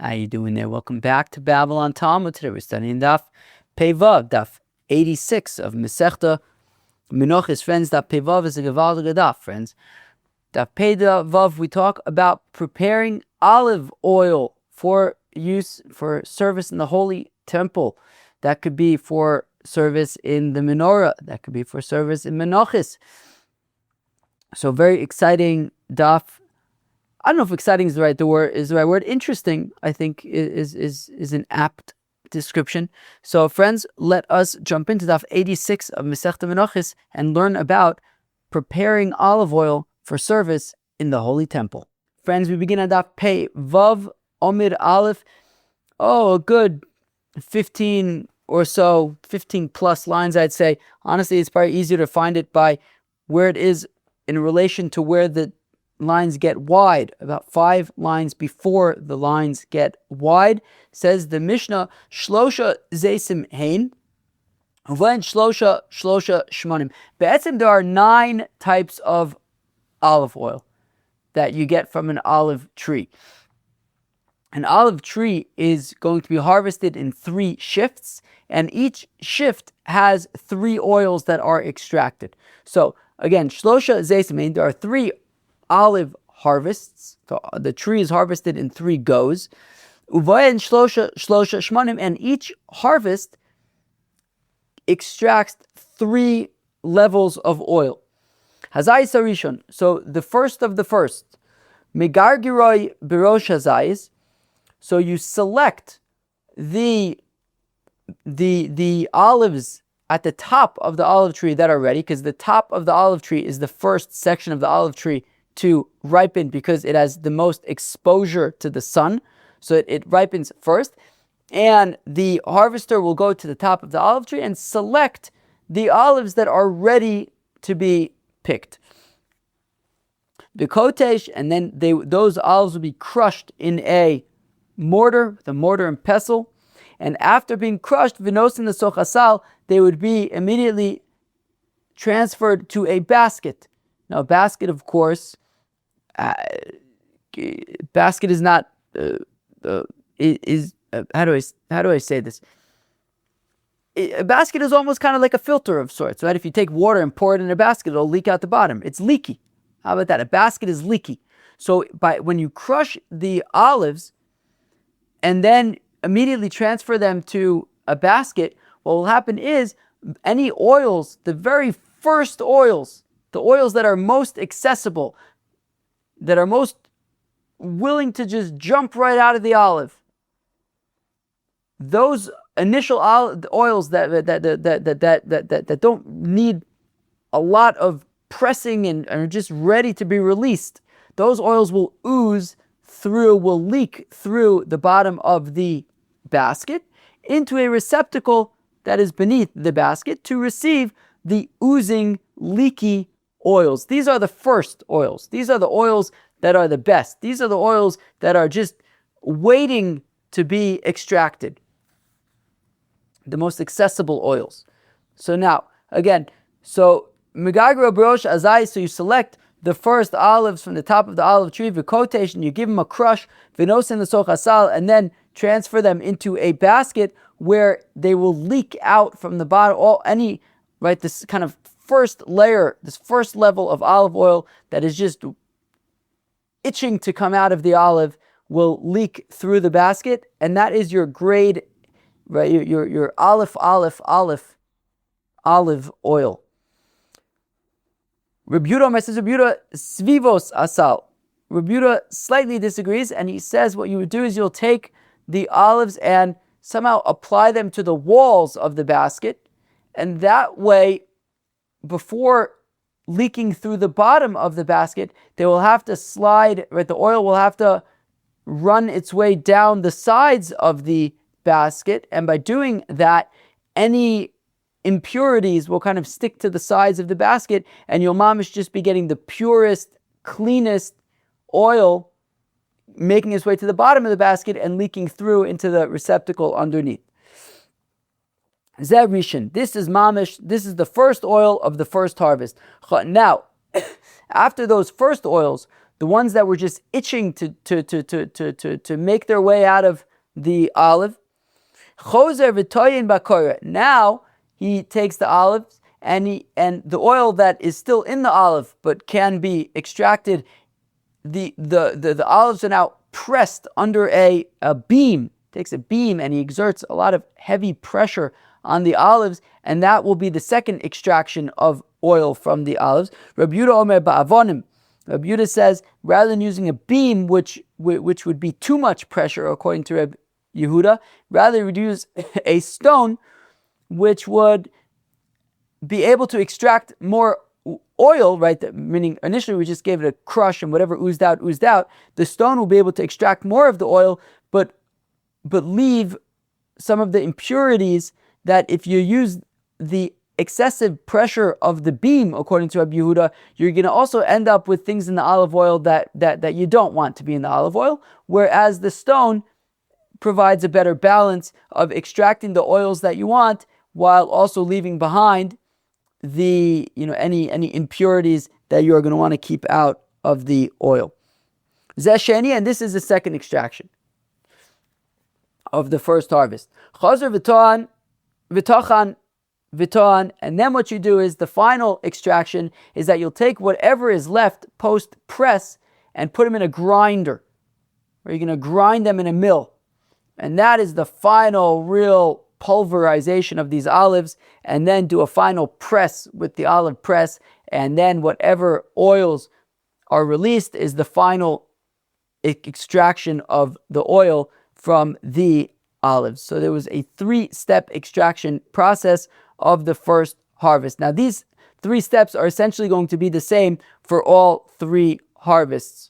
How you doing there? Welcome back to Babble on Talmud. Today we're studying Daf Pevav, Daf 86 of Masechta Menachos. Friends, Daf Pevav is a gewaltige Daf, friends. Daf Pevav, we talk about preparing olive oil for use, for service in the holy temple. That could be for service in the menorah. That could be for service in Menachos. So very exciting Daf. I don't know if exciting is the right word. Interesting, I think, is an apt description. So, friends, let us jump into Daf 86 of Masechta Menachos and learn about preparing olive oil for service in the Holy Temple. Friends, we begin at Daf Pei Vav Omid Aleph. Oh, a good 15 or so, 15 plus lines, I'd say. Honestly, it's probably easier to find it by where it is in relation to where the lines get wide, about 5 lines before the lines get wide. Says the Mishnah, Shlosha Zeisim Hein, Uvain Shlosha Shmonim. Be'etzim, there are 9 types of olive oil that you get from an olive tree. An olive tree is going to be harvested in 3 shifts, and each shift has 3 oils that are extracted. So again, Shlosha Zeisim Hein, there are 3 olive harvests. So the tree is harvested in 3 goes. Uvayin shlosha shmanim, and each harvest extracts 3 levels of oil. Hazayis harishon. So the first of the first, megargiroi birosh hazayis. So you select the olives at the top of the olive tree that are ready, because the top of the olive tree is the first section of the olive tree to ripen because it has the most exposure to the sun. So it ripens first. And the harvester will go to the top of the olive tree and select the olives that are ready to be picked. The kotesh, and then those olives will be crushed in a mortar, the mortar and pestle. And after being crushed, vinos in the sochasal, they would be immediately transferred to a basket. Now, a basket, of course, basket is not how do I say this? A basket is almost kind of like a filter of sorts, right? If you take water and pour it in a basket, it'll leak out the bottom. It's leaky. How about that? A basket is leaky. So when you crush the olives and then immediately transfer them to a basket, what will happen is any oils, the very first oils, the oils that are most accessible, that are most willing to just jump right out of the olive, those initial oils that don't need a lot of pressing and are just ready to be released, those oils will leak through the bottom of the basket into a receptacle that is beneath the basket to receive the oozing, leaky oils. These are the first oils. These are the oils that are the best. These are the oils that are just waiting to be extracted. The most accessible oils. So now, again, Megagro Brosh Azai, so you select the first olives from the top of the olive tree, v'kotesh, and you give them a crush, v'nos in the sochasal, and then transfer them into a basket where they will leak out from the bottom, this kind of first layer, this first level of olive oil that is just itching to come out of the olive will leak through the basket, and that is your grade, right? Your olive oil. Reb Yehuda says, Reb Yehuda svivos asal. Reb Yehuda slightly disagrees, and he says what you would do is you'll take the olives and somehow apply them to the walls of the basket, and that way, before leaking through the bottom of the basket, they will have to slide, right? The oil will have to run its way down the sides of the basket, and by doing that, any impurities will kind of stick to the sides of the basket, and you'll mamish just be getting the purest, cleanest oil making its way to the bottom of the basket and leaking through into the receptacle underneath. Zeh Rishon. This is mamish. This is the first oil of the first harvest. Now, after those first oils, the ones that were just itching to make their way out of the olive. Chozer v'toyin bakora. Now he takes the olives and the oil that is still in the olive but can be extracted. The olives are now pressed under a beam. Takes a beam and he exerts a lot of heavy pressure on the olives, and that will be the second extraction of oil from the olives. Rabbi Yehuda Omer ba'avonim. Rabbi Yehuda says, rather than using a beam, which would be too much pressure, according to Rabbi Yehuda, rather he would use a stone, which would be able to extract more oil, right? Meaning initially we just gave it a crush and whatever oozed out. The stone will be able to extract more of the oil, but leave some of the impurities that if you use the excessive pressure of the beam, according to Rabbi Yehuda, you're going to also end up with things in the olive oil that you don't want to be in the olive oil, whereas the stone provides a better balance of extracting the oils that you want while also leaving behind the any impurities that you're going to want to keep out of the oil. Zesheni, and this is the second extraction of the first harvest. Chazer v'tachan, and then what you do is the final extraction is that you'll take whatever is left post press and put them in a grinder, or you're going to grind them in a mill, and that is the final real pulverization of these olives, and then do a final press with the olive press, and then whatever oils are released is the final extraction of the oil from the olives. So there was a 3-step extraction process of the first harvest. Now these 3 steps are essentially going to be the same for all 3 harvests,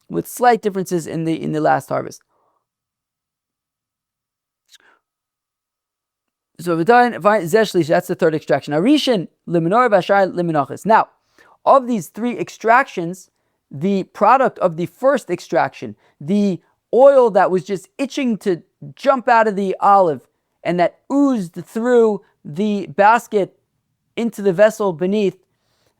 with slight differences in the last harvest. So that's the third extraction. Now, of these 3 extractions, the product of the first extraction, the oil that was just itching to jump out of the olive and that oozed through the basket into the vessel beneath,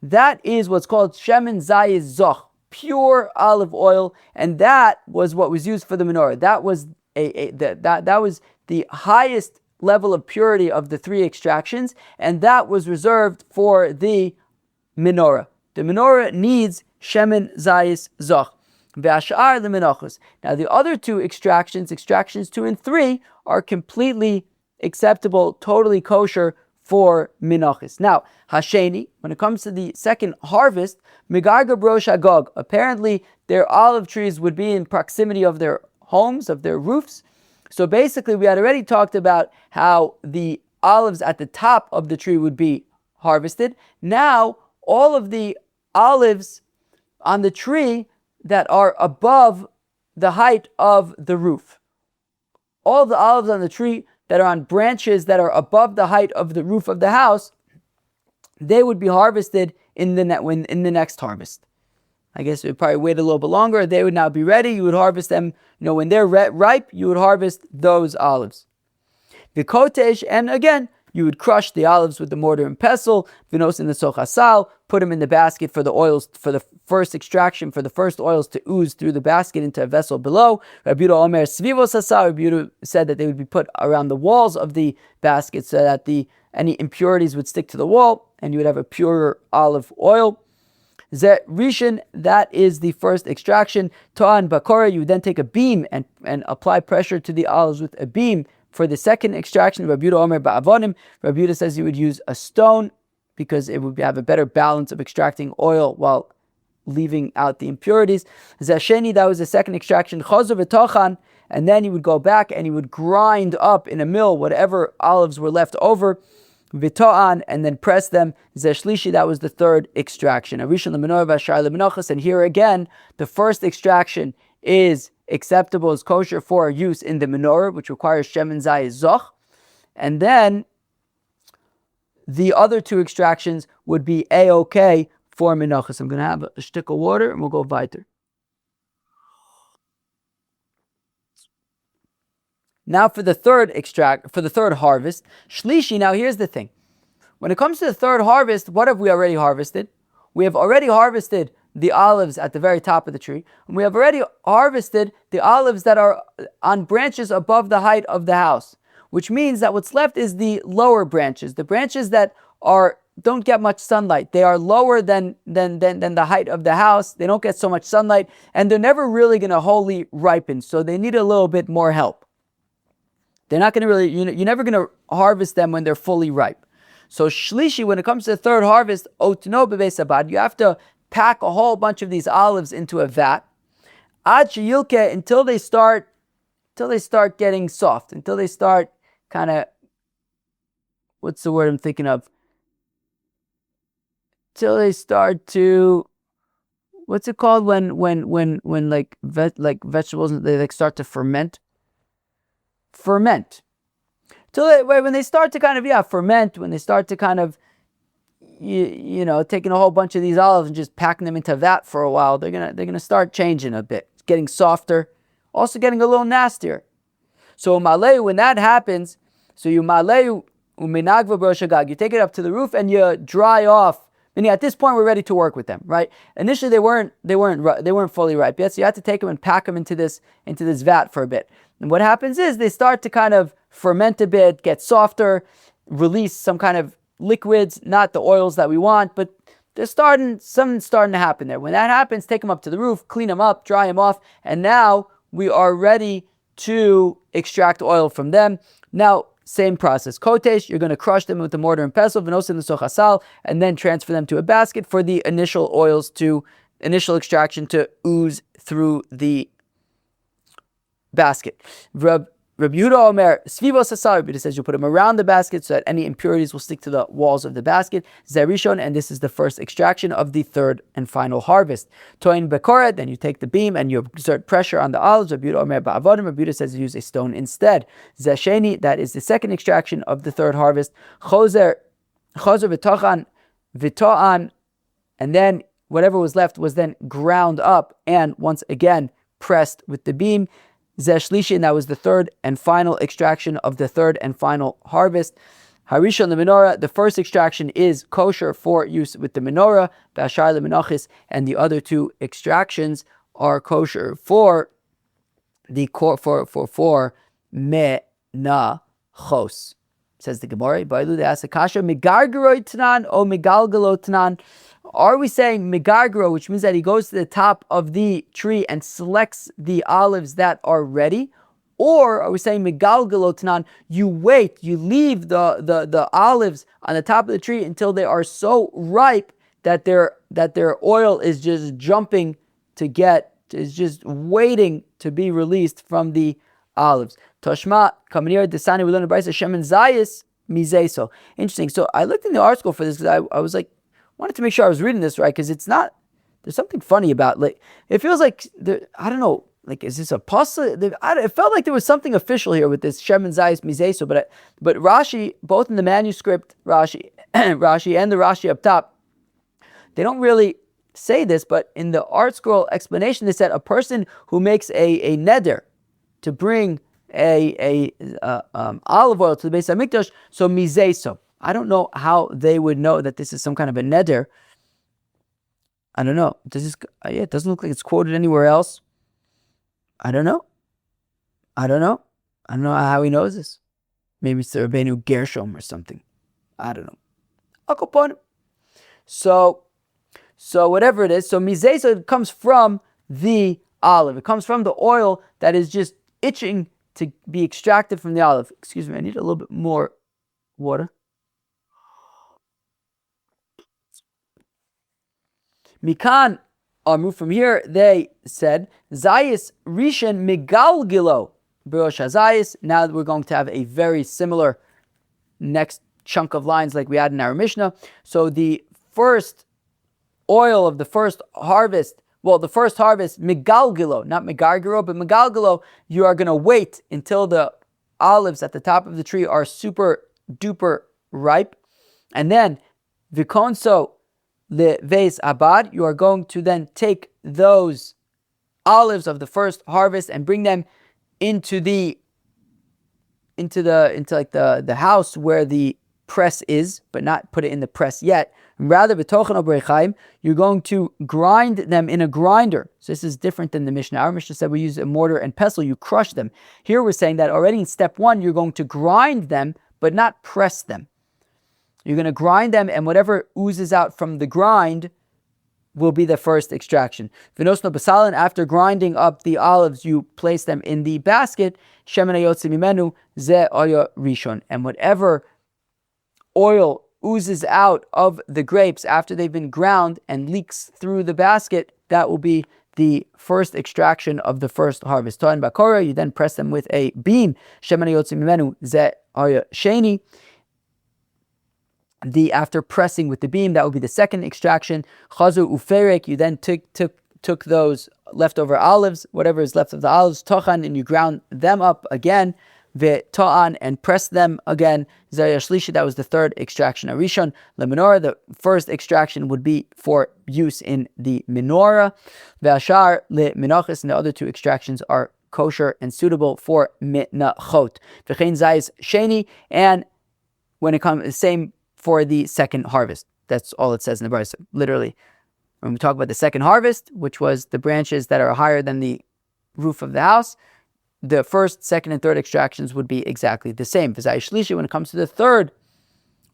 that is what's called shemen zayis zoch, pure olive oil, and that was what was used for the menorah. That was that was the highest level of purity of the 3 extractions, and that was reserved for the menorah. The menorah needs shemen zayis zoch. Ve'ashar lemenachos. Now the other 2 extractions 2 and 3, are completely acceptable, totally kosher for menachos. Now hasheni, when it comes to the second harvest, megarga brosh agog. Apparently their olive trees would be in proximity of their homes, of their roofs. So basically, we had already talked about how the olives at the top of the tree would be harvested. Now, all of the olives on the tree that are above the height of the roof, all of the olives on the tree that are on branches that are above the height of the roof of the house, they would be harvested in the next harvest. I guess it would probably wait a little bit longer. They would now be ready. You would harvest them, when they're ripe, you would harvest those olives. V'kotesh, and again, you would crush the olives with the mortar and pestle, vinos in the sochasal, put them in the basket for the oils, for the first extraction, for the first oils to ooze through the basket into a vessel below. Rabbi Yehuda Omer svivos hasal, Rabbi Yehuda said that they would be put around the walls of the basket so that any impurities would stick to the wall, and you would have a purer olive oil. Rishon, that is the first extraction. Ta'an bakora, you would then take a beam and apply pressure to the olives with a beam. For the second extraction, Rabbi Yehuda Omer ba'avonim, Rabbi Yehuda says you would use a stone because it would have a better balance of extracting oil while leaving out the impurities. Zasheni, that was the second extraction. Chazer v'tochan, and then you would go back and you would grind up in a mill whatever olives were left over. V'to'an, and then press them. Zeshlishi, that was the third extraction. Arishon lemenorah v'ashar lemenachos, and here again, the first extraction is acceptable as kosher for use in the menorah, which requires shemen zayis zoch, and then the other 2 extractions would be a-okay for menachos. I'm going to have a shtick of water and we'll go weiter. Now for the third harvest, shlishi. Now here's the thing. When it comes to the third harvest, what have we already harvested? We have already harvested the olives at the very top of the tree, and we have already harvested the olives that are on branches above the height of the house, which means that what's left is the lower branches, the branches that don't get much sunlight. They are lower than the height of the house. They don't get so much sunlight, and they're never really going to wholly ripen, so they need a little bit more help. They're not going to really, you're never going to harvest them when they're fully ripe. So shlishi, when it comes to the third harvest, otno bebeis abad, you have to pack a whole bunch of these olives into a vat, ad sheyilke, until they start getting soft, until they start kind of, what's the word I'm thinking of? Till they start to, what's it called when like vegetables, they like start to ferment. When they start to kind of ferment, when they start to kind of taking a whole bunch of these olives and just packing them into a vat for a while, they're gonna start changing a bit, getting softer, also getting a little nastier. So maleu, when that happens, so you maleu uminagva broshagag, you take it up to the roof and you dry off. Meaning at this point we're ready to work with them, right? Initially they weren't fully ripe yet, so you have to take them and pack them into this vat for a bit. And what happens is they start to kind of ferment a bit, get softer, release some kind of liquids, not the oils that we want, but something's starting to happen there. When that happens, take them up to the roof, clean them up, dry them off, and now we are ready to extract oil from them. Now, same process. Kotesh, you're going to crush them with the mortar and pestle, v'nosin l'sochasal, and then transfer them to a basket for the initial extraction to ooze through the basket. Rabbi Yehuda Omer, Svivos Asar, Rabbi Yehuda says you put them around the basket so that any impurities will stick to the walls of the basket. Zerishon, and this is the first extraction of the third and final harvest. Toin Bekoret, then you take the beam and you exert pressure on the olives. Rabbi Yehuda Omer Ba'avodim, Rabbi Yehuda says you use a stone instead. Zesheni, that is the second extraction of the third harvest. Chozer Vitoan, and then whatever was left was then ground up and once again pressed with the beam. Zeshlishi, and that was the third and final extraction of the third and final harvest. Harishon the menorah, the first extraction is kosher for use with the menorah. Bashar the menachos, and the other two extractions are kosher for the for menachos. Says the Gemara. Bailu they ask the kasha migargeroi tanan o migalgalo tanan. Are we saying migargro, which means that he goes to the top of the tree and selects the olives that are ready? Or are we saying migalgalo tanan, you wait, you leave the olives on the top of the tree until they are so ripe that their oil is just is just waiting to be released from the olives. Toshma kamanir desani we learn the brayso shemen zayis mizeso. Interesting. So I looked in the article for this because I was like, wanted to make sure I was reading this right, because it's not, there's something funny about, like, it feels like, I don't know, like, is this a puzzle? It felt like there was something official here with this Shemen Zayis Mizeso, but Rashi, both in the manuscript Rashi and the Rashi up top, they don't really say this, but in the art scroll explanation, they said a person who makes a neder to bring a olive oil to the Beis HaMikdash, so Mizeso. I don't know how they would know that this is some kind of a neder. I don't know. It doesn't look like it's quoted anywhere else. I don't know how he knows this. Maybe it's the Rabbeinu Gershom or something. I don't know. Akoponim. So whatever it is, so mizeso, it comes from the olive. It comes from the oil that is just itching to be extracted from the olive. Excuse me, I need a little bit more water. Mikan Amru, from here they said Zayis Rishon Migalgilo Berosh Hazayis. Now we're going to have a very similar next chunk of lines like we had in our Mishnah. So the first oil of the first harvest, Migalgilo, not Migargiro, but Migalgilo, you are going to wait until the olives at the top of the tree are super duper ripe. And then Vikonso Le Veis Abad, you are going to then take those olives of the first harvest and bring them into the house where the press is, but not put it in the press yet. Rather, you're going to grind them in a grinder. So this is different than the Mishnah. Our Mishnah said we use a mortar and pestle, you crush them. Here we're saying that already in step 1, you're going to grind them, but not press them. You're going to grind them, and whatever oozes out from the grind will be the first extraction. Vinosno basalan, after grinding up the olives, you place them in the basket. Shemen hayotze mimenu ze oya rishon. And whatever oil oozes out of the grapes after they've been ground and leaks through the basket, that will be the first extraction of the first harvest. Ta'an bakora, you then press them with a beam. Shemen hayotze mimenu ze oya sheni. After pressing with the beam, that would be the second extraction. Chazu uferek, you then took those leftover olives, whatever is left of the olives, tochan, and you ground them up again, ve'ta'an, and press them again. Zayah shlishi, that was the third extraction. Arishon lemenorah, the first extraction would be for use in the menorah. Ve'ashar lemenachos, and the other two extractions are kosher and suitable for menachot. V'chein zayis sheni, and when it comes, the same for the second harvest. That's all it says in the Brisa. Literally, when we talk about the second harvest, which was the branches that are higher than the roof of the house, the first, second, and third extractions would be exactly the same. When it comes to the third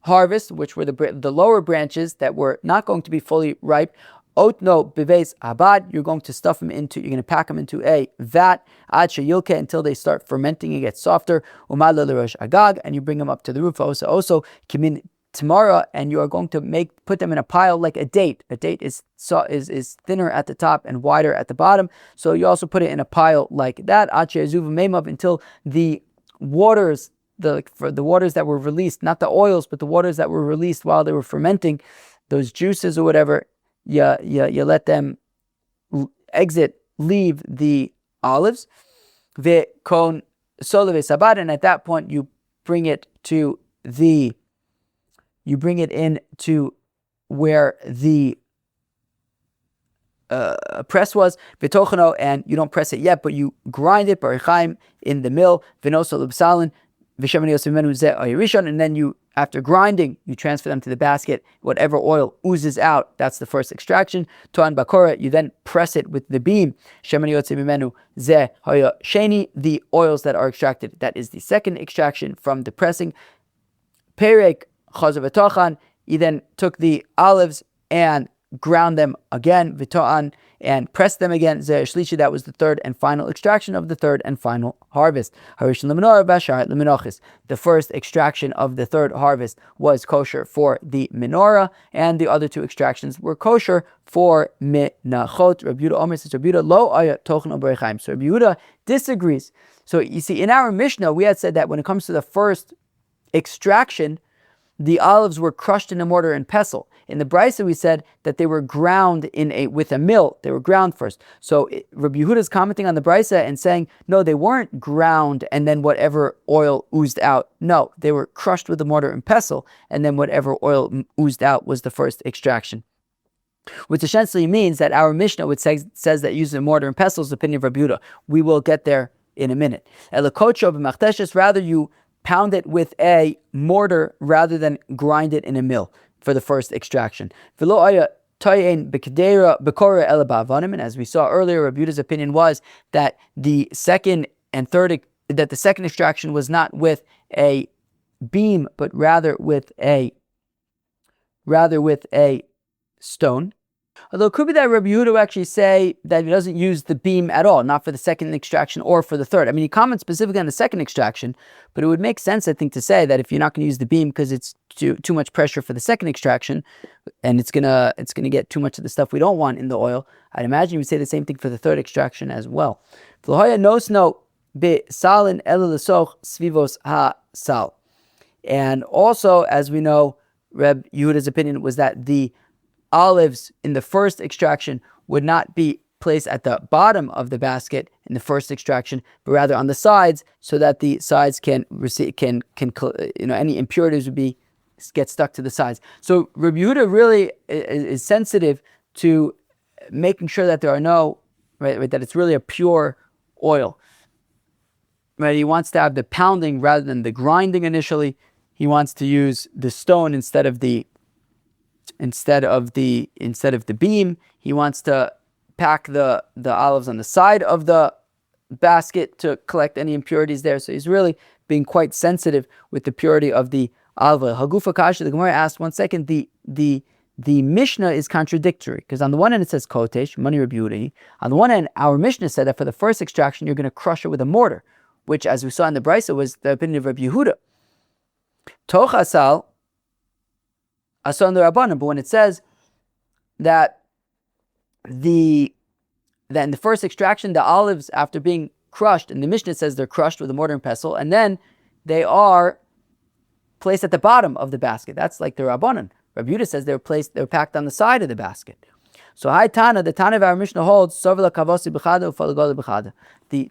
harvest, which were the lower branches that were not going to be fully ripe, Otno bives abad, you're going to stuff them into, you're going to pack them into a vat, ad sheyilke, until they start fermenting and get softer. Umad lerosh agag, and you bring them up to the roof. Also kimin tomorrow, and you are going to put them in a pile like a date. A date is thinner at the top and wider at the bottom, so you also put it in a pile like that. Until the waters, the waters that were released, not the oils, but the waters that were released while they were fermenting, those juices or whatever, you let them leave the olives. And at that point you bring it into where the press was, v'tochano, and you don't press it yet, but you grind it, barichaim, in the mill, v'noso l'bsalin, v'shemen yosef menu ze oyirishon, and then you, after grinding, you transfer them to the basket. Whatever oil oozes out, that's the first extraction. To'an bakora, you then press it with the beam. Shemen yosef menu ze hoya sheni, the oils that are extracted, that is the second extraction from the pressing. Perek chazav v'tochan, he then took the olives and ground them again, v'to'an, and pressed them again, zeh shlishi, that was the third and final extraction of the third and final harvest. Harishon lemenorah b'asharet lemenachos, the first extraction of the third harvest was kosher for the menorah, and the other two extractions were kosher for menachot. Rabbi Yehuda Omer says, Rabbi Yehuda lo aya tochen b'reichaim. So Rabbi Yehuda disagrees. So you see, in our Mishnah, we had said that when it comes to the first extraction, the olives were crushed in a mortar and pestle. In the Brisa, we said that they were ground with a mill. They were ground first. So Rabbi Yehuda is commenting on the Brisa and saying, no, they weren't ground and then whatever oil oozed out. No, they were crushed with a mortar and pestle, and then whatever oil oozed out was the first extraction. Which essentially means that our Mishnah, which says that using a mortar and pestle is the opinion of Rabbi Yehuda. We will get there in a minute. Rather you pound it with a mortar rather than grind it in a mill for the first extraction. And as we saw earlier, Rabbi Yehuda's opinion was that the second extraction was not with a beam, but rather with a stone. Although it could be that Rabbi Yehuda will actually say that he doesn't use the beam at all, not for the second extraction or for the third. I mean, he comments specifically on the second extraction, but it would make sense, I think, to say that if you're not going to use the beam because it's too much pressure for the second extraction, and it's gonna get too much of the stuff we don't want in the oil, I'd imagine you would say the same thing for the third extraction as well. And also, as we know, Reb Yehuda's opinion was that the olives in the first extraction would not be placed at the bottom of the basket in the first extraction, but rather on the sides, so that the sides can any impurities would get stuck to the sides. So Rabbi Yehuda really is sensitive to making sure that there are no that it's really a pure oil. Right, he wants to have the pounding rather than the grinding initially. he wants to use the stone instead of the beam. He wants to pack the olives on the side of the basket to collect any impurities there. So he's really being quite sensitive with the purity of the olive oil. Hagufa Kasha, the Gemara asked, 1 second, the Mishnah is contradictory, because on the one hand it says kotesh, money or beauty. On the one hand, our Mishnah said that for the first extraction you're going to crush it with a mortar, which, as we saw in the Brisa, was the opinion of Rabbi Yehuda. Toch asal, asan l'Rabbanan. But when it says that in the first extraction, the olives, after being crushed, and the Mishnah says they're crushed with a mortar and pestle, and then they are placed at the bottom of the basket. That's like the Rabbanan. Rabbi Yehuda says they're packed on the side of the basket. So the Tana of our Mishnah holds, the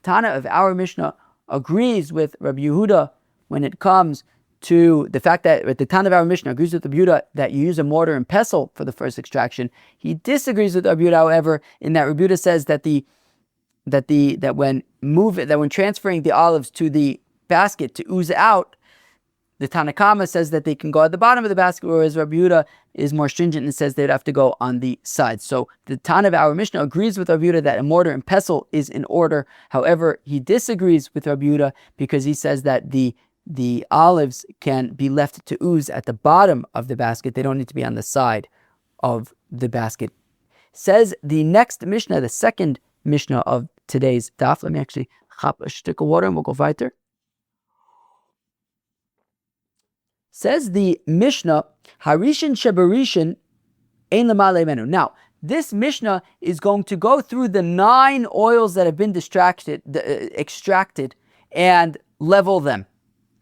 Tana of our Mishnah agrees with Rabbi Yehuda when it comes to the fact that the Tana of our Mishnah agrees with Rabbi Yehuda that you use a mortar and pestle for the first extraction. He disagrees with Rabbi Yehuda, however, in that Rabbi Yehuda says that when transferring the olives to the basket to ooze out, the Tanakama says that they can go at the bottom of the basket, whereas Rabbi Yehuda is more stringent and says they'd have to go on the sides. So the Tana of our Mishnah agrees with Rabbi Yehuda that a mortar and pestle is in order. However, he disagrees with Rabbi Yehuda because he says that the olives can be left to ooze at the bottom of the basket. They don't need to be on the side of the basket. Says the next Mishnah, the second Mishnah of today's daf. Let me actually chop a stick of water and we'll go weiter. Says the Mishnah, Harishin Shebarishin Ein Lamale Menu. Now, this Mishnah is going to go through the 9 oils that have been extracted and level them.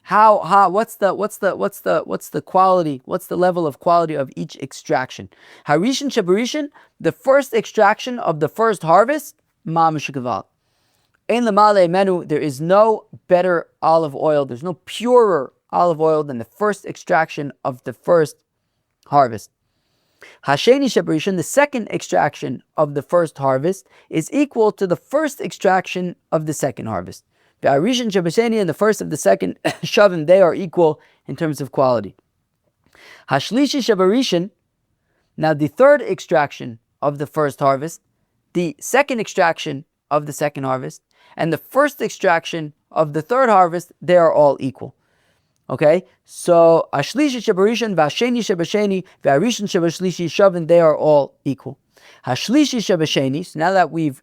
What's the quality? What's the level of quality of each extraction? Harishin Shebarishin, the first extraction of the first harvest, Ma Mishikaval. Ein Lamale Menu, there is no better olive oil, there's no purer olive oil than the first extraction of the first harvest. Hasheni Shebarishin, the second extraction of the first harvest, is equal to the first extraction of the second harvest. The Arishin Shebasheni and the first of the second Shavim, they are equal in terms of quality. Hashlishi Shebarishin, now the third extraction of the first harvest, the second extraction of the second harvest, and the first extraction of the third harvest, they are all equal. Okay, so Ashlishi Shebarishin, Vasheni Shebasheni, Varishin Shebashlishi Shavin, they are all equal. Hashlishi Shebasheni, so now that we've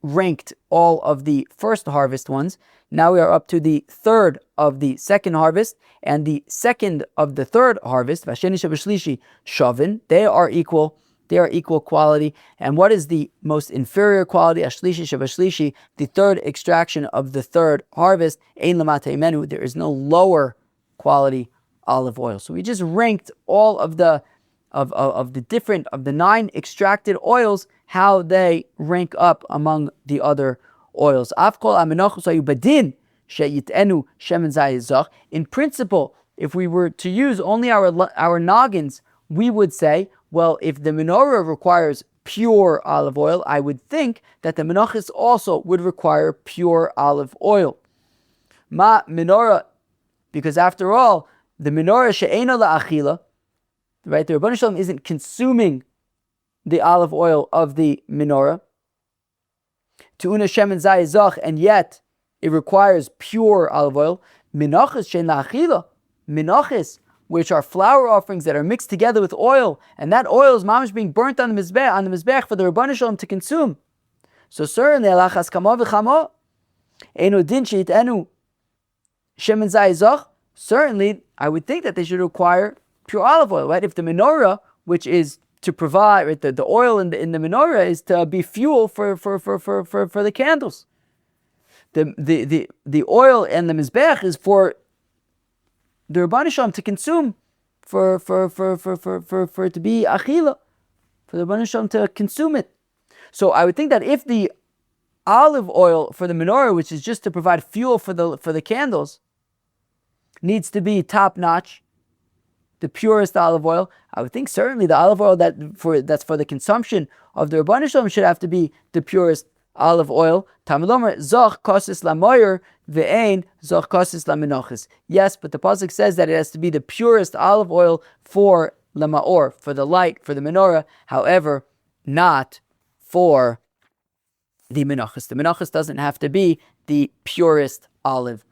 ranked all of the first harvest ones, now we are up to the third of the second harvest and the second of the third harvest, Vasheni Shebashlishi Shavin, they are equal quality. And what is the most inferior quality? Ashlishi Shebashlishi, the third extraction of the third harvest, Ein Lamate Menu, there is no lower quality olive oil. So we just ranked all of the 9 extracted oils, how they rank up among the other oils. In principle, if we were to use only our noggins, we would say, well, if the menorah requires pure olive oil, I would think that the menachos also would require pure olive oil. Ma menorah, because after all, the menorah she'ena la'achila, right? The Rebbeinu Shalom isn't consuming the olive oil of the menorah. Tu'una shemen zayizach, and yet it requires pure olive oil. Menachos she'ena la'achila, menachos, which are flour offerings that are mixed together with oil, and that oil is mamish being burnt on the mizbech for the Rebbeinu Shalom to consume. So certainly, alachas kamo v'chamo, enu din she'itenu shemen zayizach. Certainly, I would think that they should require pure olive oil, right? If the menorah, which is to provide, right, the oil in the menorah is to be fuel for the candles. The oil and the mizbech is for the Rebbeinu Shalom to consume, for it to be achila, for the Rebbeinu Shalom to consume it. So I would think that if the olive oil for the menorah, which is just to provide fuel for the candles, needs to be top notch, the purest olive oil, I would think certainly the olive oil that's for the consumption of the Rebbeinu Shalom should have to be the purest olive oil. Talmud Omer, zoch kosis lamoyer ve'ein zoch kosis lamenochis. Yes, but the pasuk says that it has to be the purest olive oil for lamaor, for the light, for the menorah. However, not for the menachos. The menachos doesn't have to be the purest olive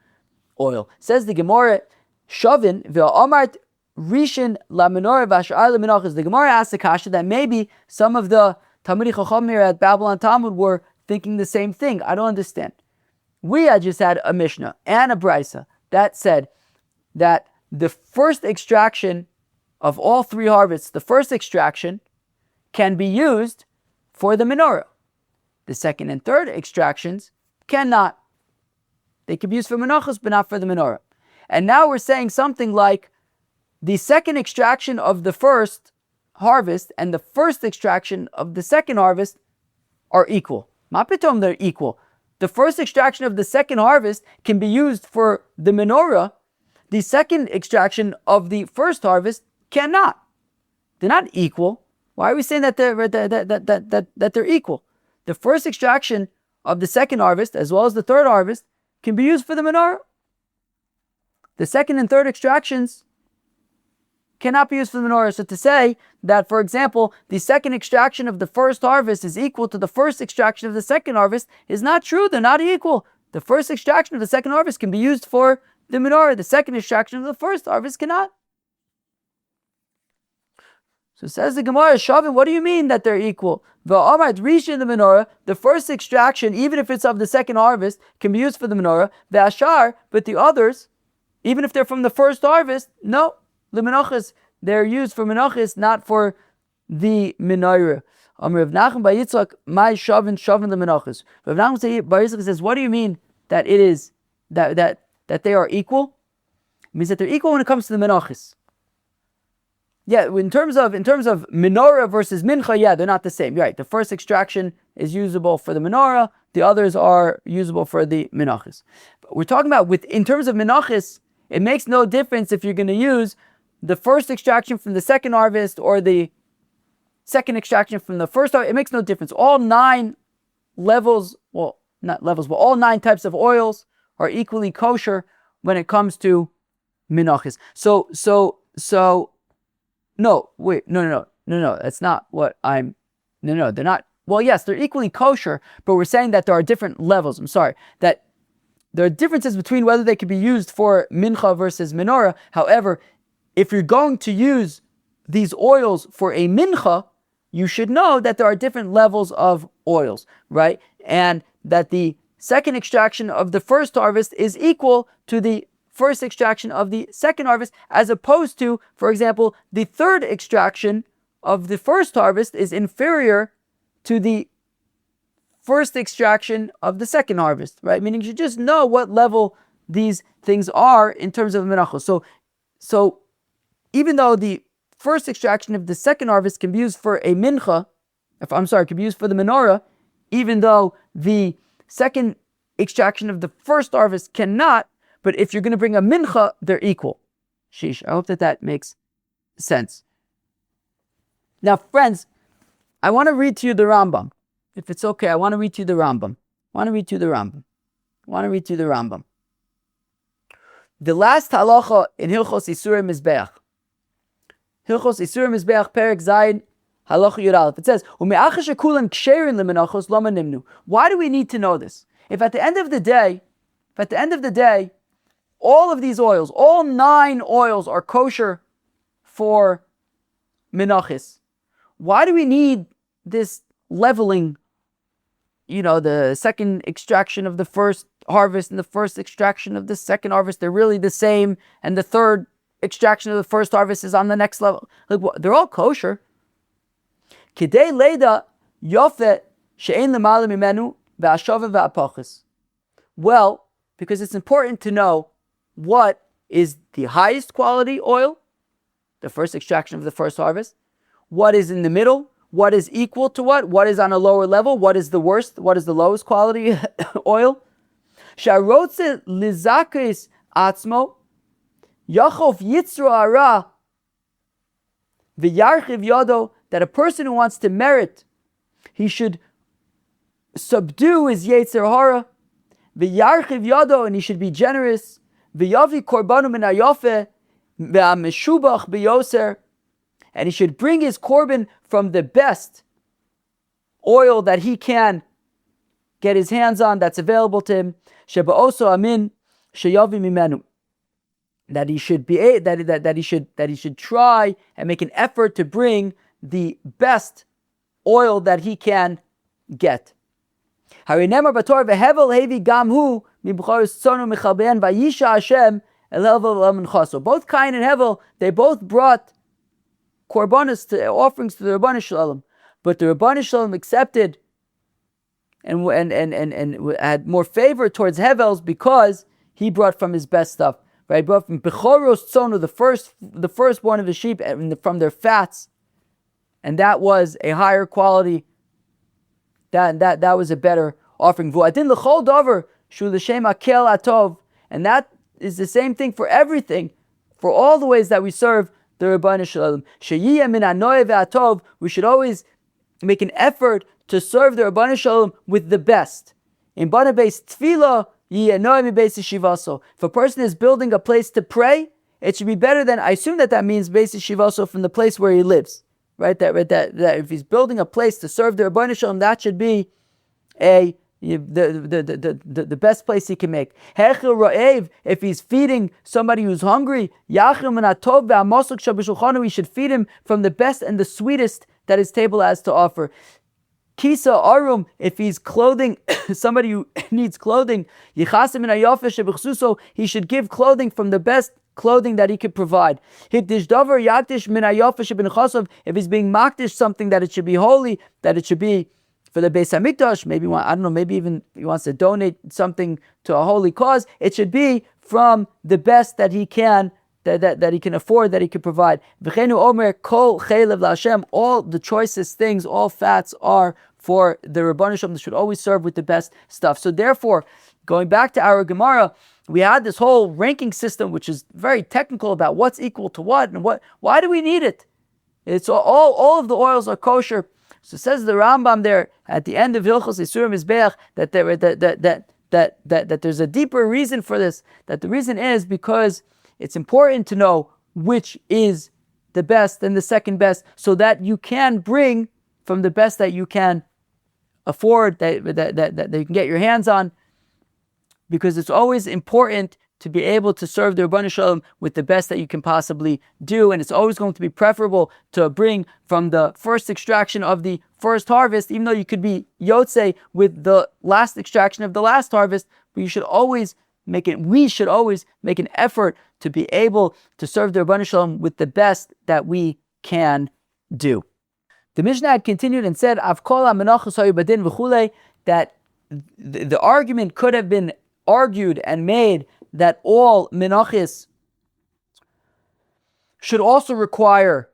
oil. Says the Gemara, Shavin ve'amart rishin la menorah v'ashar la menachos. The Gemara asks the kasha that maybe some of the Talmudei Chacham here at Babble and Talmud were thinking the same thing. I don't understand. We had just had a Mishnah and a Brisa that said that the first extraction of all three harvests, the first extraction can be used for the menorah. The second and third extractions cannot. They can be used for menachos, but not for the menorah. And now we're saying something like the second extraction of the first harvest and the first extraction of the second harvest are equal. Mapitom, they're equal. The first extraction of the second harvest can be used for the menorah. The second extraction of the first harvest cannot. They're not equal. Why are we saying that they're equal? The first extraction of the second harvest, as well as the third harvest, can be used for the menorah. The second and third extractions cannot be used for the menorah. So to say that, for example, the second extraction of the first harvest is equal to the first extraction of the second harvest is not true. They're not equal. The first extraction of the second harvest can be used for the menorah. The second extraction of the first harvest cannot. So says the Gemara, Shavin, what do you mean that they're equal? V'amart rishin the menorah, the first extraction, even if it's of the second harvest, can be used for the menorah. V'ashar, but the others, even if they're from the first harvest, no, the menachos, they're used for menachos, not for the menorah. Rav Nachman bar Yitzchak, my shavin the menachos. Rav Nachman bar Yitzchak says, what do you mean that it is that they are equal? It means that they're equal when it comes to the menachos. Yeah, in terms of menorah versus mincha, yeah, they're not the same. You're right. The first extraction is usable for the menorah. The others are usable for the menachos. But we're talking about in terms of menachos, it makes no difference if you're going to use the first extraction from the second harvest or the second extraction from the first harvest. It makes no difference. All 9 levels, well, not levels, but all 9 types of oils are equally kosher when it comes to menachos. So. No, that's not what I'm... No, they're not... Well, yes, they're equally kosher, but we're saying that there are different levels. I'm sorry. That there are differences between whether they could be used for mincha versus menorah. However, if you're going to use these oils for a mincha, you should know that there are different levels of oils, right? And that the second extraction of the first harvest is equal to the first extraction of the second harvest, as opposed to, for example, the third extraction of the first harvest is inferior to the first extraction of the second harvest, right? Meaning you just know what level these things are in terms of menachos. So even though the first extraction of the second harvest can be used for a mincha, can be used for the menorah, even though the second extraction of the first harvest cannot. But if you're going to bring a mincha, they're equal. Sheesh, I hope that makes sense. Now, friends, I want to read to you the Rambam. If it's okay, I want to read to you the Rambam. The last halacha in Hilchos Isurim Mizbeach. Hilchos Isurim Mizbeach, Perek Zayin, halacha Yud Aleph. It says, "Ume'achas shekulan ksherin lemenachos lama nimnu." Why do we need to know this? If at the end of the day, all of these oils, all 9 oils are kosher for menachos, why do we need this leveling? The second extraction of the first harvest and the first extraction of the second harvest, they're really the same, and the third extraction of the first harvest is on the next level. They're all kosher. Kidei leida yofet she'ein lemala mimenu ve'ashava ve'apachis. Well, because it's important to know what is the highest quality oil, the first extraction of the first harvest, what is in the middle, what is equal to what is on a lower level, what is the worst, what is the lowest quality oil. Sharotze lizakis atzmo, yachov yitzro ara, v'yarchiv yodo, that a person who wants to merit, he should subdue his Yetzer Hara, v'yarchiv yado, and he should be generous, v'yavi korbanu min hayofe, v'ameshubach b'yoser, and he should bring his korban from the best oil that he can get his hands on, that's available to him, sheba'oso amin sheyavi mimenu, that he should be that he should try and make an effort to bring the best oil that he can get. Both Kain and Hevel, they both brought korbanos, to offerings to the Rebbeinu Shalom, but the Rebbeinu Shalom accepted and had more favor towards Hevel's because he brought from his best stuff. Right, brought from Bechoros Tzono, the firstborn of the sheep, and from their fats, and that was a higher quality. That was a better offering. V'adin l'chol davar shu l'shem akel atov, and that is the same thing for everything, for all the ways that we serve the Rebbeinu Shalom. Sheyiyeh min hanoeh ve'atov, we should always make an effort to serve the Rebbeinu Shalom with the best. In Bana Beis Tefillah, if a person is building a place to pray, it should be better than, I assume that means Beis Shivaso, from the place where he lives, right? That if he's building a place to serve the Rebbeinu Shalom, that should be the best place he can make. If he's feeding somebody who's hungry, he should feed him from the best and the sweetest that his table has to offer. Kisa arum, if he's clothing somebody who needs clothing, he should give clothing from the best clothing that he could provide. If he's being makdish something, that it should be holy, that it should be for the Beis Hamikdash, maybe even he wants to donate something to a holy cause, it should be from the best that he can, that he can afford, that he can provide. All the choicest things, all fats are for the Rebbeinu Shalom. They should always serve with the best stuff. So therefore, going back to our Gemara, we had this whole ranking system, which is very technical about what's equal to what and what. Why do we need it? It's all of the oils are kosher. So says the Rambam there at the end of Hilchos Yisurim Mizbeach that there's a deeper reason for this. That the reason is because it's important to know which is the best and the second best, so that you can bring from the best that you can afford, that you can get your hands on, because it's always important to be able to serve the Rebbeinu Shalom with the best that you can possibly do, and it's always going to be preferable to bring from the first extraction of the first harvest, even though you could be Yotze with the last extraction of the last harvest, but we should always make an effort to be able to serve the Rebbeinu Shalom with the best that we can do. The Mishnah had continued and said, Avkola menachos hayu badin v'chulei, that the argument could have been argued and made that all menachos should also require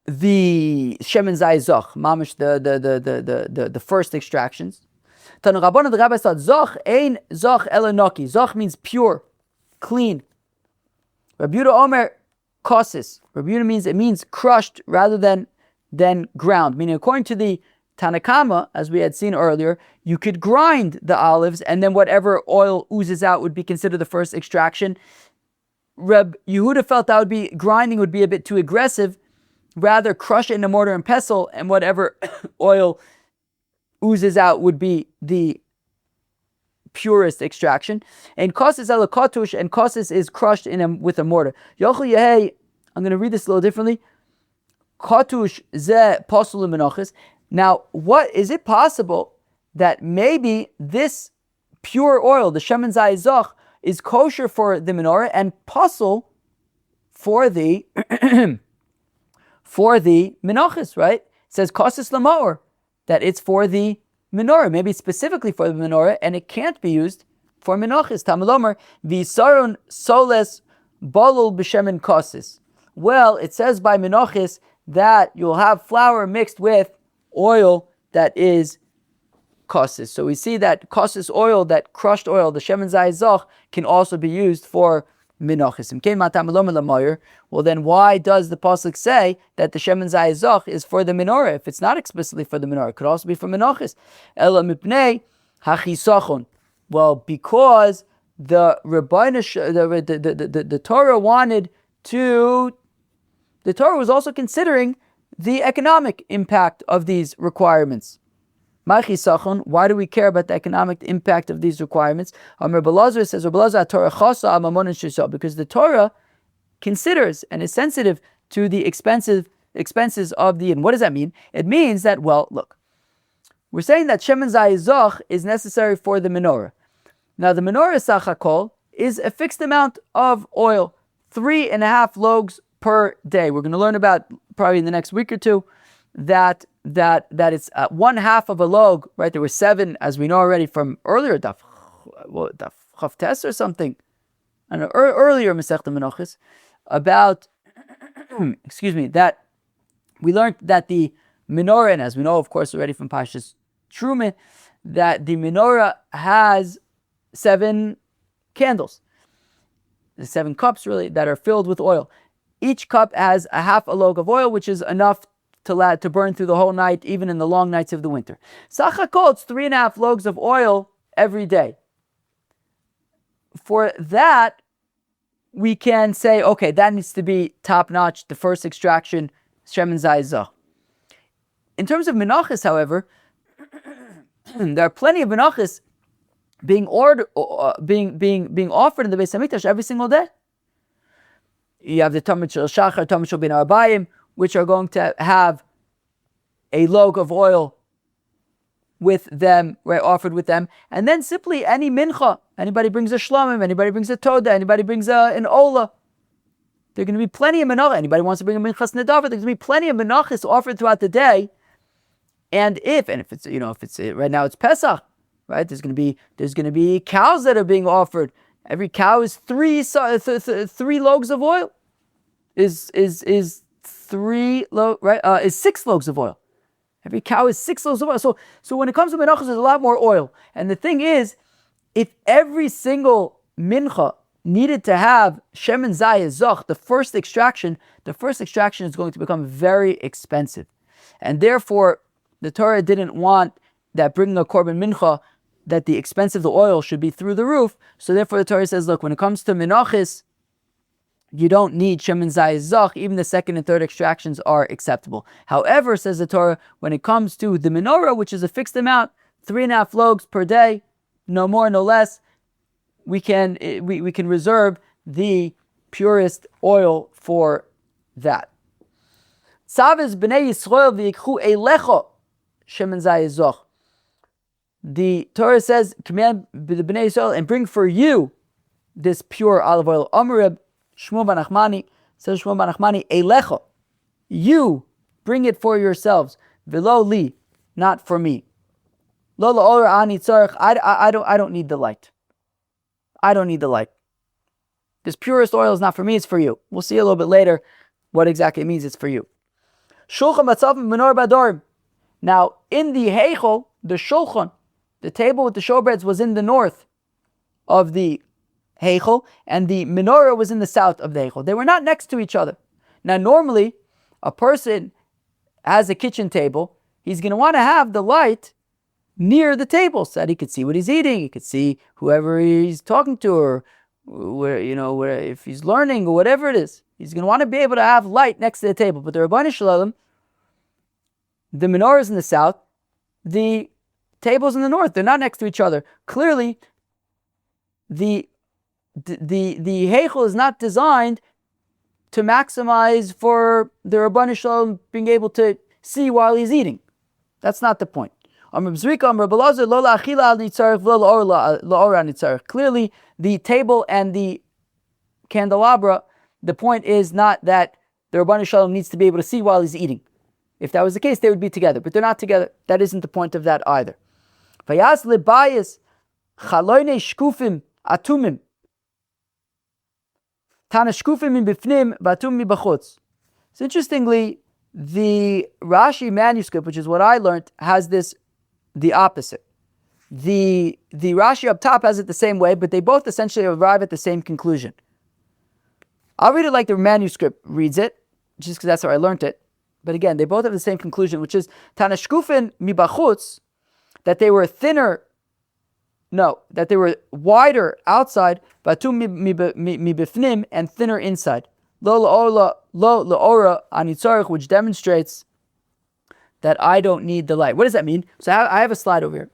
the shemen zayzach, mamish, the first extractions. Tanu Rabbanan, the rabbi said, Zoch ein zoch elanoki. Zoch means pure, clean. Rabbi Yehuda Omer kosis. Rabbi Yehuda means crushed rather than ground. Meaning, according to the Tanakama, as we had seen earlier, you could grind the olives, and then whatever oil oozes out would be considered the first extraction. Reb Yehuda felt that grinding would be a bit too aggressive. Rather, crush it in a mortar and pestle, and whatever oil oozes out would be the purest extraction. And kosis elakotush, and kosis is crushed with a mortar. Yochel yehei, I'm going to read this a little differently. Kotush ze pasul menachos. Now, is it possible that maybe this pure oil, the shemen zayzach, is kosher for the menorah and pasul for the menachos, right? It says kosis lamaor, that it's for the menorah, maybe specifically for the menorah, and it can't be used for menachos. Tamalomer v'saron soles balul b'shemen kosis. Well, it says by menachos that you'll have flour mixed with oil that is kosis. So we see that kosis oil, that crushed oil, the shemen zayzach, can also be used for Menachos. Well, then why does the pasuk say that the Shemen Zayis Zoch is for the menorah if it's not explicitly for the menorah? It could also be for Menachos. Ela mipnei hachisachon. Well, because the Torah wanted to. The Torah was also considering the economic impact of these requirements. Why do we care about the economic impact of these requirements? Rabbi Elazar says, because the Torah considers and is sensitive to the expenses of the. And what does that mean? It means that, well, look, we're saying that Shemen Zayis Zoch is necessary for the menorah. Now, the menorah Sachakol is a fixed amount of oil, 3.5 logs per day. We're going to learn about probably in the next week or two that it's 1/2 of a log, right? There were 7, as we know already from earlier Daf Chavtes or something, and earlier Masechta Menachos about, that we learned that the menorah, and as we know, of course, already from Pashas Truman, that the menorah has 7 candles, the 7 cups really that are filled with oil. Each cup has 1/2 a log of oil, which is enough to burn through the whole night, even in the long nights of the winter. Sachakol, it's 3.5 logs of oil every day. For that, we can say, okay, that needs to be top-notch, the first extraction, Shemen Zayis Zoch. In terms of Menachos, however, there are plenty of Menachos being offered in the Beis Hamikdash every single day. You have the Talmud Shel Shachar, Talmud Shel Ben Arbayim, which are going to have a log of oil with them, right, offered with them, and then simply any mincha. Anybody brings a shlamim, anybody brings a toda, anybody brings an ola. There are going to be plenty of menachos. Anybody wants to bring a minchas nedavar, there's going to be plenty of menachos offered throughout the day. And if it's right now it's Pesach, right? There's going to be cows that are being offered. Every cow is 3 logs of oil. Is 6 logs of oil. Every cow is 6 logs of oil. So when it comes to menachos, there's a lot more oil. And the thing is, if every single mincha needed to have Shemen Zayis Zoch, the first extraction is going to become very expensive. And therefore, the Torah didn't want that bringing a korban mincha, that the expense of the oil should be through the roof. So therefore the Torah says, look, when it comes to menachos, you don't need Shemen Zayis Zoch. Even the second and third extractions are acceptable. However, says the Torah, when it comes to the menorah, which is a fixed amount, 3.5 logs per day, no more, no less, we can reserve the purest oil for that. Tzaves b'nei Yisrael v'yikchu eilecho Shemen Zayis Zoch. The Torah says, command the Bnei Yisrael and bring for you this pure olive oil. Amrib Shmuel bar Nachmani, says Shmuel bar Nachmani, eilecho, you bring it for yourselves. V'lo li, not for me. Lo la'or ani tzarech, I don't need the light. I don't need the light. This purest oil is not for me, it's for you. We'll see a little bit later what exactly it means it's for you. Shulchan matzav menor badorim. Now, in the heichel, the shulchan, the table with the showbreads, was in the north of the heichel, and the menorah was in the south of the heichel. They were not next to each other. Now, normally, a person has a kitchen table. He's going to want to have the light near the table so that he could see what he's eating. He could see whoever he's talking to, or where if he's learning or whatever it is. He's going to want to be able to have light next to the table. But the Rabbeinu Shalom, the menorah is in the south, the tables in the north. They're not next to each other. Clearly, the heichel is not designed to maximize for the Rabbeinu Shalom being able to see while he's eating. That's not the point. Clearly, the table and the candelabra, the point is not that the Rabbeinu Shalom needs to be able to see while he's eating. If that was the case, they would be together, but they're not together. That isn't the point of that either. Vayas lebayis chaloine shkufim atumim tana shkufim mi bifnim vatum mi bachutz. So interestingly, the Rashi manuscript, which is what I learned, has this the opposite. The Rashi up top has it the same way, but they both essentially arrive at the same conclusion. I'll read it like the manuscript reads it, just because that's how I learned it. But again, they both have the same conclusion, which is Tanashkufin mibachutz, that they were thinner. No, that they were wider outside, batum mibifnim, and thinner inside. Lo laora anitzarich, which demonstrates that I don't need the light. What does that mean? So I have a slide over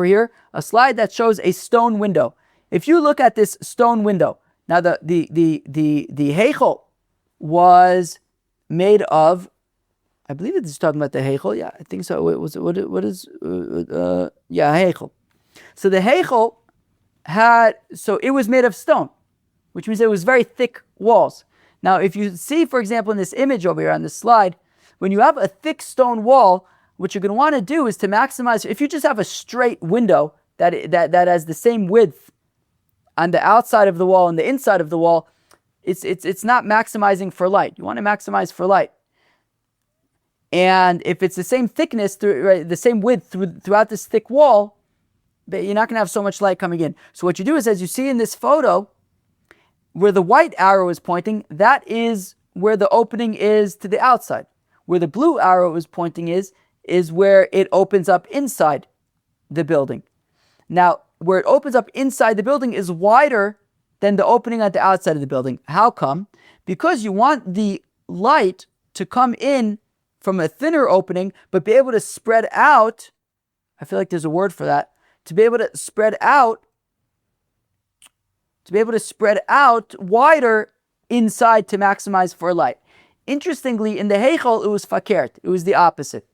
here. A slide that shows a stone window. If you look at this stone window, now the heichel was made of, I believe it is talking about the heichel. Yeah, I think so. What is heichel. So the heichel it was made of stone, which means it was very thick walls. Now, if you see, for example, in this image over here on this slide, when you have a thick stone wall, what you're going to want to do is to maximize. If you just have a straight window that has the same width on the outside of the wall and the inside of the wall, it's not maximizing for light. You want to maximize for light. And if it's the same thickness, the same width throughout this thick wall, you're not going to have so much light coming in. So what you do is, as you see in this photo, where the white arrow is pointing, that is where the opening is to the outside. Where the blue arrow is pointing is where it opens up inside the building. Now, where it opens up inside the building is wider than the opening at the outside of the building. How come? Because you want the light to come in from a thinner opening, but be able to spread out. I feel like there's a word for that. To be able to spread out wider inside to maximize for light. Interestingly, in the heichel, it was fakert. It was the opposite.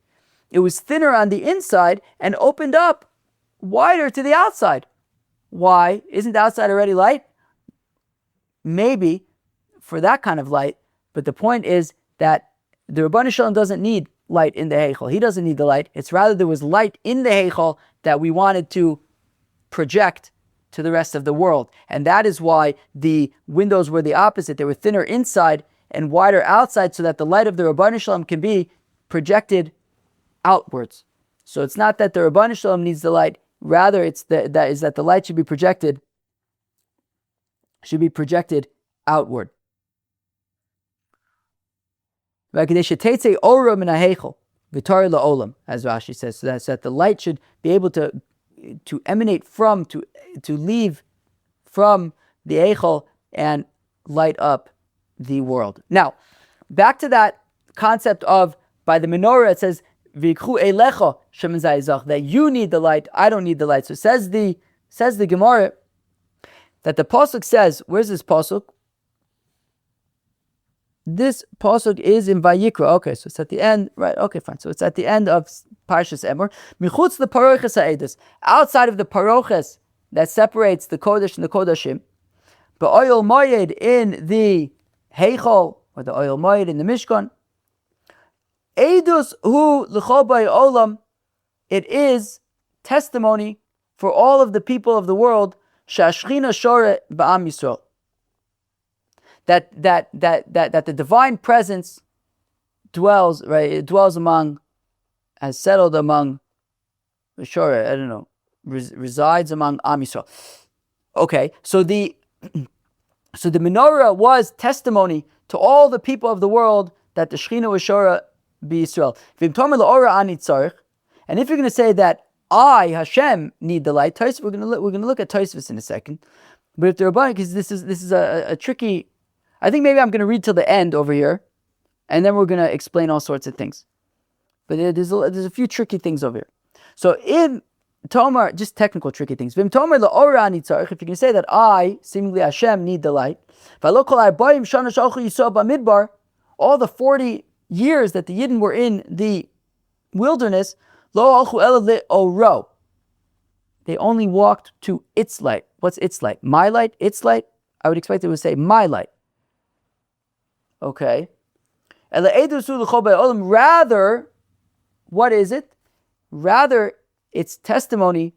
It was thinner on the inside and opened up wider to the outside. Why? Isn't the outside already light? Maybe for that kind of light, but the point is that the Rabban Shalom doesn't need light in the heichel. He doesn't need the light. It's rather there was light in the heichel that we wanted to project to the rest of the world. And that is why the windows were the opposite. They were thinner inside and wider outside, so that the light of the Rabban Shalom can be projected outwards. So it's not that the Rabban Shalom needs the light, rather it's that the light should be projected outward. As Rashi says, so that the light should be able to emanate from, to leave from the Eichel and light up the world. Now, back to that concept of, by the menorah, it says, V'ikchu eilecha shemen zayizach, that you need the light, I don't need the light. So says the Gemara, that the pasuk says, where's this pasuk? This pasuk is in Vayikra. Okay, so it's at the end, right? Okay, fine. So it's at the end of Parshas Emor. Michutz the paroches ha'edus, outside of the paroches that separates the kodesh and the kodashim, but oil moyed in the heichal, or the oil moyed in the mishkan. Edus hu l'chol b'ay olam, it is testimony for all of the people of the world. Shashchina shore ba'am Yisrael. That the divine presence dwells, right? It dwells among, has settled among, sure, I don't know, resides among Am Yisrael. Okay, so the menorah was testimony to all the people of the world that the Shechina was Shora b'Yisrael. And if you're going to say that I, Hashem, need the light, we're going to look at Tosfos in a second. But if the Rabban, because this is a tricky. I think maybe I'm going to read till the end over here, and then we're going to explain all sorts of things. But there's a few tricky things over here. So in Tomar, just technical tricky things. If you can say that I, seemingly Hashem, need the light, all the 40 years that the Yidden were in the wilderness, they only walked to its light. What's its light? My light? Its light? I would expect it would say my light. Okay. Rather, what is it? Rather, it's testimony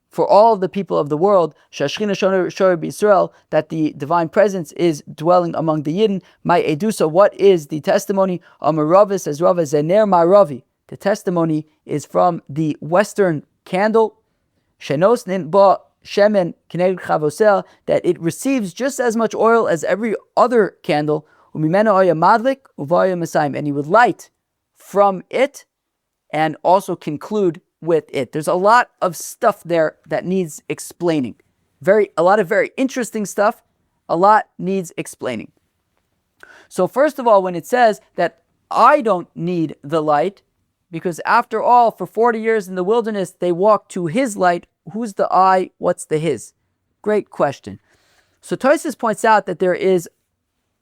for all of the people of the world, that the divine presence is dwelling among the Yidden. My edusa, what is the testimony? Amaravis, says Rava, Zener Maravi. The testimony is from the western candle. Shenosnin ba shemen kineged chavosel, that it receives just as much oil as every other candle. Umimeno oya madlik uvaya mesayim, and he would light from it and also conclude with it. There's a lot of stuff there that needs explaining. A lot of very interesting stuff. A lot needs explaining. So first of all, when it says that I don't need the light, because after all, for 40 years in the wilderness, they walked to his light. Who's the I? What's the his? Great question. So Tosfos points out that there is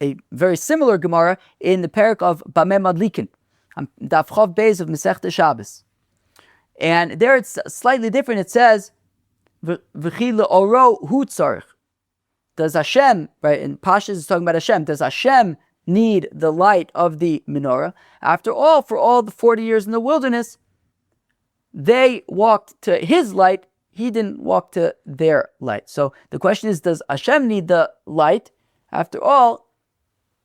a very similar Gemara in the parak of Bameh Madlikin, Daf Chav Beis of Masechta Shabbos. And there it's slightly different. It says, V'chi le'oro hu tzarich. Does Hashem, right, in Pashas is talking about Hashem, does Hashem need the light of the menorah? After all, for all the 40 years in the wilderness, they walked to his light, he didn't walk to their light. So the question is, does Hashem need the light? After all,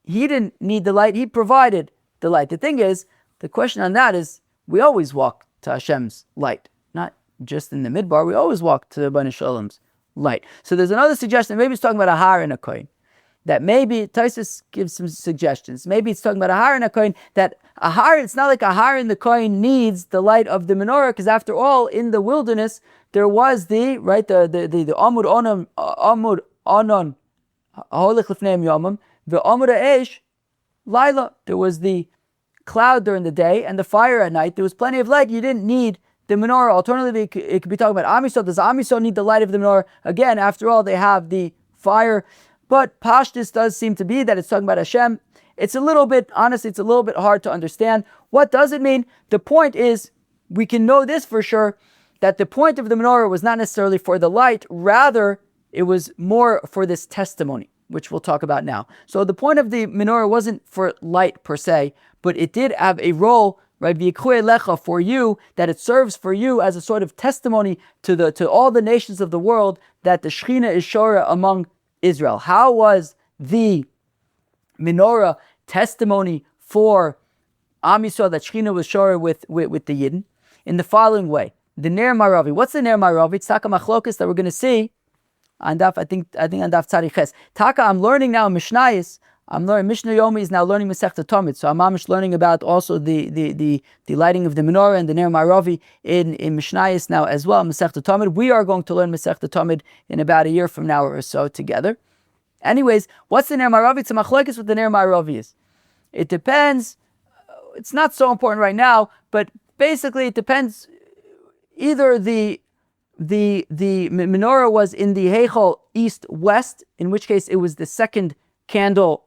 he didn't need the light, he provided the light. The thing is, the question on that is, we always walk to Hashem's light, not just in the midbar, we always walk to the Bnei Shalom's light. So there's another suggestion, maybe it's talking about a har and a kohen, that maybe, Tosfos gives some suggestions, maybe it's talking about a har and a kohen, that a har, it's not like a har and the kohen needs the light of the menorah, because after all, in the wilderness, there was the amud onon, aholich lifneim yomim, the amud ha'esh, laila, there was the cloud during the day and the fire at night. There was plenty of light. You didn't need the menorah. Alternatively, it could be talking about Am Yisrael. Does Am Yisrael need the light of the menorah? Again, after all, they have the fire. But Pashtus does seem to be that it's talking about Hashem. It's a little bit hard to understand. What does it mean? The point is, we can know this for sure, that the point of the menorah was not necessarily for the light, rather it was more for this testimony, which we'll talk about now. So the point of the menorah wasn't for light per se, but it did have a role, right, for you, that it serves for you as a sort of testimony to all the nations of the world that the Shekhinah is Shora among Israel. How was the menorah testimony for Am Yisrael that Shekhinah was Shora with the Yidden? In the following way, the Ner Maravi. What's the Ner Maravi? It's Taka Machlokas that we're going to see on Daf, I think on Daf Tzadi Ches. Taka, I'm learning now in Mishnayos. I'm learning, Mishnah Yomi is now learning Masechta Talmud. So I'm learning about also the lighting of the menorah and the Ner Maravi in Mishnayos now as well, Masechta Talmud. We are going to learn Masechta Talmud in about a year from now or so together. Anyways, what's the Ner Maravi? It's a machlokes what the Ner Maravi is. It depends. It's not so important right now, but basically it depends. Either the menorah was in the Heichal east-west, in which case it was the second candle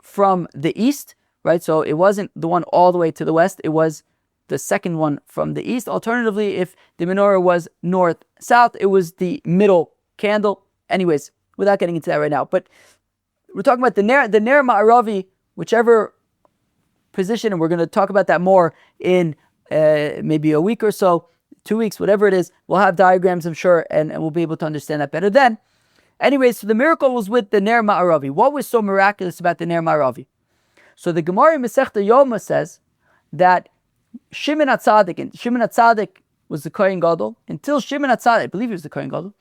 from the east, right? So it wasn't the one all the way to the west, it was the second one from the east. Alternatively, if the menorah was north-south, it was the middle candle. Anyways, without getting into that right now, but we're talking about the Ner Ma'aravi, whichever position, and we're going to talk about that more in maybe a week or so, 2 weeks, whatever it is. We'll have diagrams, I'm sure, and we'll be able to understand that better then. Anyways, so the miracle was with the Ner Ma'aravi. What was so miraculous about the Ner Ma'aravi? So the Gemara in Masechta Yoma says that Shimon HaTzadik was the Kohen Gadol, until Shimon HaTzadik, I believe he was the Kohen Gadol,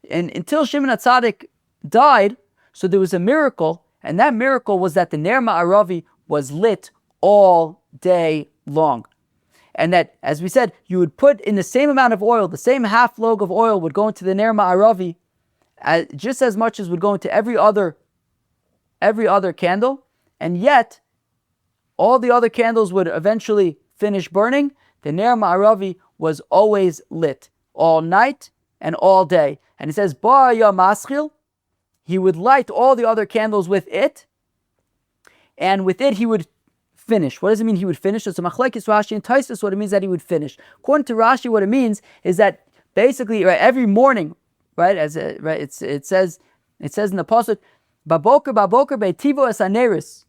and until Shimon HaTzadik died, so there was a miracle, and that miracle was that the Ner Ma'aravi was lit all day long. And that, as we said, you would put in the same amount of oil, the same half log of oil would go into the Ner Ma'aravi, just as much as would go into every other candle, and yet all the other candles would eventually finish burning. The Ner Ma'aravi was always lit all night and all day. And it says, Ba'aya Maschil, he would light all the other candles with it, and with it he would finish. What does it mean he would finish? It's a machlekes Rashi and Tosfos what it means that he would finish. According to Rashi, what it means is that basically, right, every morning, right, it says in the pasuk, Baboker beitivo es haneris,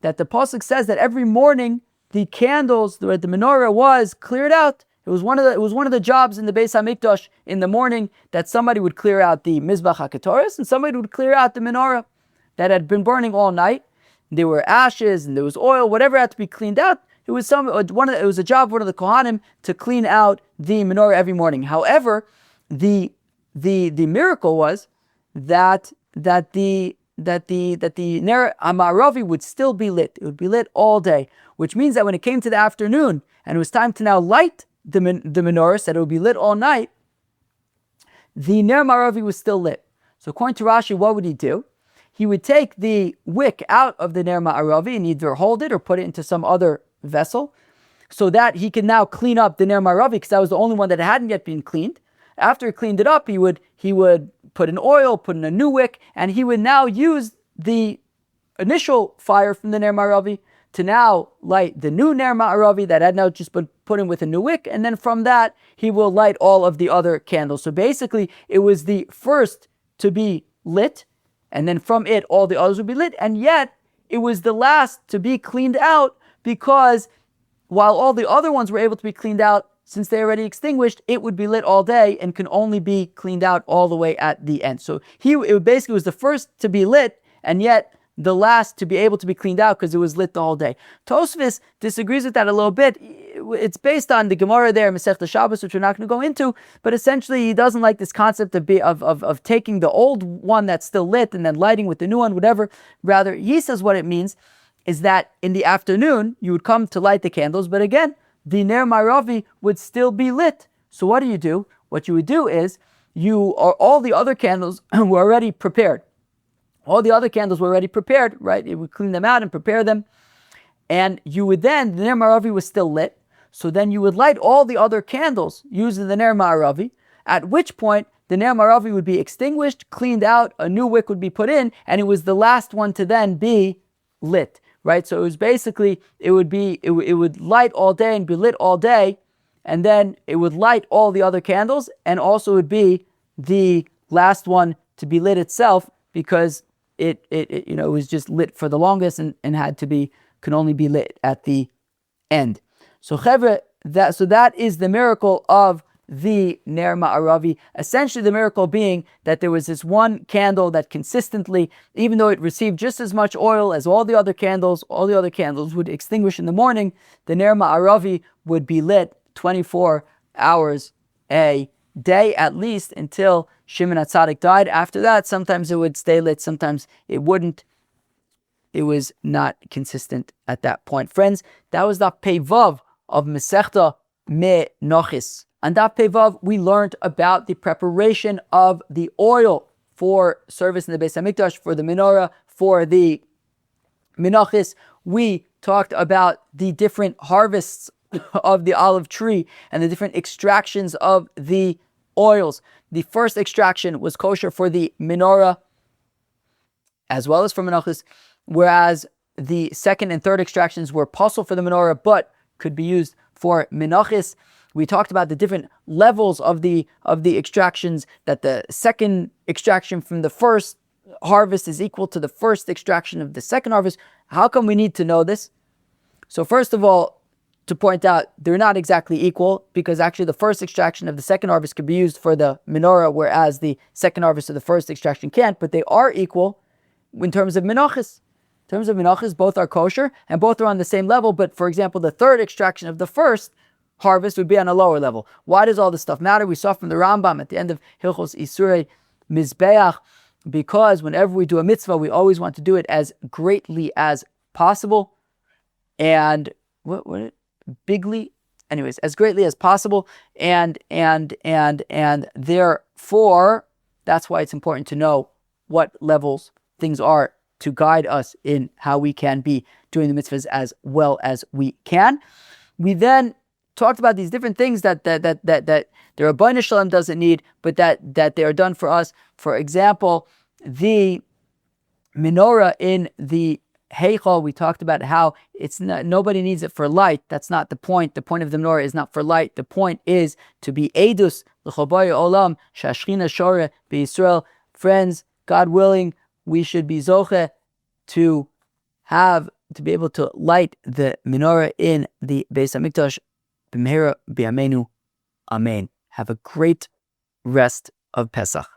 that the pasuk says that every morning the candles, the menorah was cleared out. It was one of the jobs in the Beis Hamikdash in the morning that somebody would clear out the Mizbach HaKetoros and somebody would clear out the menorah that had been burning all night. There were ashes and there was oil, whatever had to be cleaned out. It was a job of one of the Kohanim to clean out the menorah every morning. However, the the miracle was that the Ner HaMa'aravi would still be lit. It would be lit all day, which means that when it came to the afternoon and it was time to now light the menorah, said it would be lit all night, the Ner HaMa'aravi was still lit. So according to Rashi, what would he do? He would take the wick out of the Ner HaMa'aravi and either hold it or put it into some other vessel so that he can now clean up the Ner HaMa'aravi, because that was the only one that hadn't yet been cleaned. After he cleaned it up, he would put in oil, put in a new wick, and he would now use the initial fire from the Ner HaMa'aravi to now light the new Ner HaMa'aravi that had now just been put in with a new wick, and then from that, he will light all of the other candles. So basically, it was the first to be lit, and then from it, all the others would be lit, and yet, it was the last to be cleaned out, because while all the other ones were able to be cleaned out, since they already extinguished, it would be lit all day and can only be cleaned out all the way at the end. So it basically was the first to be lit, and yet the last to be able to be cleaned out because it was lit the whole day. Tosfos disagrees with that a little bit. It's based on the Gemara there, Masechta Shabbos, which we're not going to go into, but essentially he doesn't like this concept of taking the old one that's still lit and then lighting with the new one, whatever. Rather, he says what it means is that in the afternoon, you would come to light the candles, but again, the Ner HaMa'aravi would still be lit. So what do? What you would do is, all the other candles were already prepared. All the other candles were already prepared, right? It would clean them out and prepare them. And you would then, the Ner HaMa'aravi was still lit, so then you would light all the other candles using the Ner HaMa'aravi, at which point the Ner HaMa'aravi would be extinguished, cleaned out, a new wick would be put in, and it was the last one to then be lit. Right, so it was basically, it would light all day and be lit all day, and then it would light all the other candles, and also would be the last one to be lit itself, because it was just lit for the longest and can only be lit at the end. So chevre, that is the miracle of the Ner HaMa'aravi. Essentially, the miracle being that there was this one candle that consistently, even though it received just as much oil as all the other candles would extinguish in the morning, the Ner HaMa'aravi would be lit 24 hours a day, at least until Shimon HaTzadik died. After that, sometimes it would stay lit, sometimes it wouldn't. It was not consistent at that point. Friends, that was the Pei Vav of Masechta Menachos. On Daf Vav, we learned about the preparation of the oil for service in the Beis Hamikdash, for the menorah, for the menachos. We talked about the different harvests of the olive tree and the different extractions of the oils. The first extraction was kosher for the menorah as well as for menachos, whereas the second and third extractions were possible for the menorah but could be used for menachos. We talked about the different levels of the extractions, that the second extraction from the first harvest is equal to the first extraction of the second harvest. How come we need to know this? So first of all, to point out, they're not exactly equal, because actually the first extraction of the second harvest could be used for the menorah, whereas the second harvest of the first extraction can't, but they are equal in terms of menachos. In terms of menachos, both are kosher and both are on the same level, but for example, the third extraction of the first harvest would be on a lower level. Why does all this stuff matter? We saw from the Rambam at the end of Hilchos Isurei Mizbeach, because whenever we do a mitzvah, we always want to do it as greatly as possible, and as greatly as possible, and therefore, that's why it's important to know what levels things are to guide us in how we can be doing the mitzvahs as well as we can. We then talked about these different things that the Rabbeinu Shalom doesn't need, but that they are done for us. For example, the menorah in the Heichal, we talked about how nobody needs it for light. That's not the point. The point of the menorah is not for light. The point is to be edus l'choboy olam shashchina shore b'Yisrael. Friends, God willing, we should be zoche to be able to light the menorah in the Beis Hamikdash. B'mehera b'yameinu. Amen. Have a great rest of Pesach.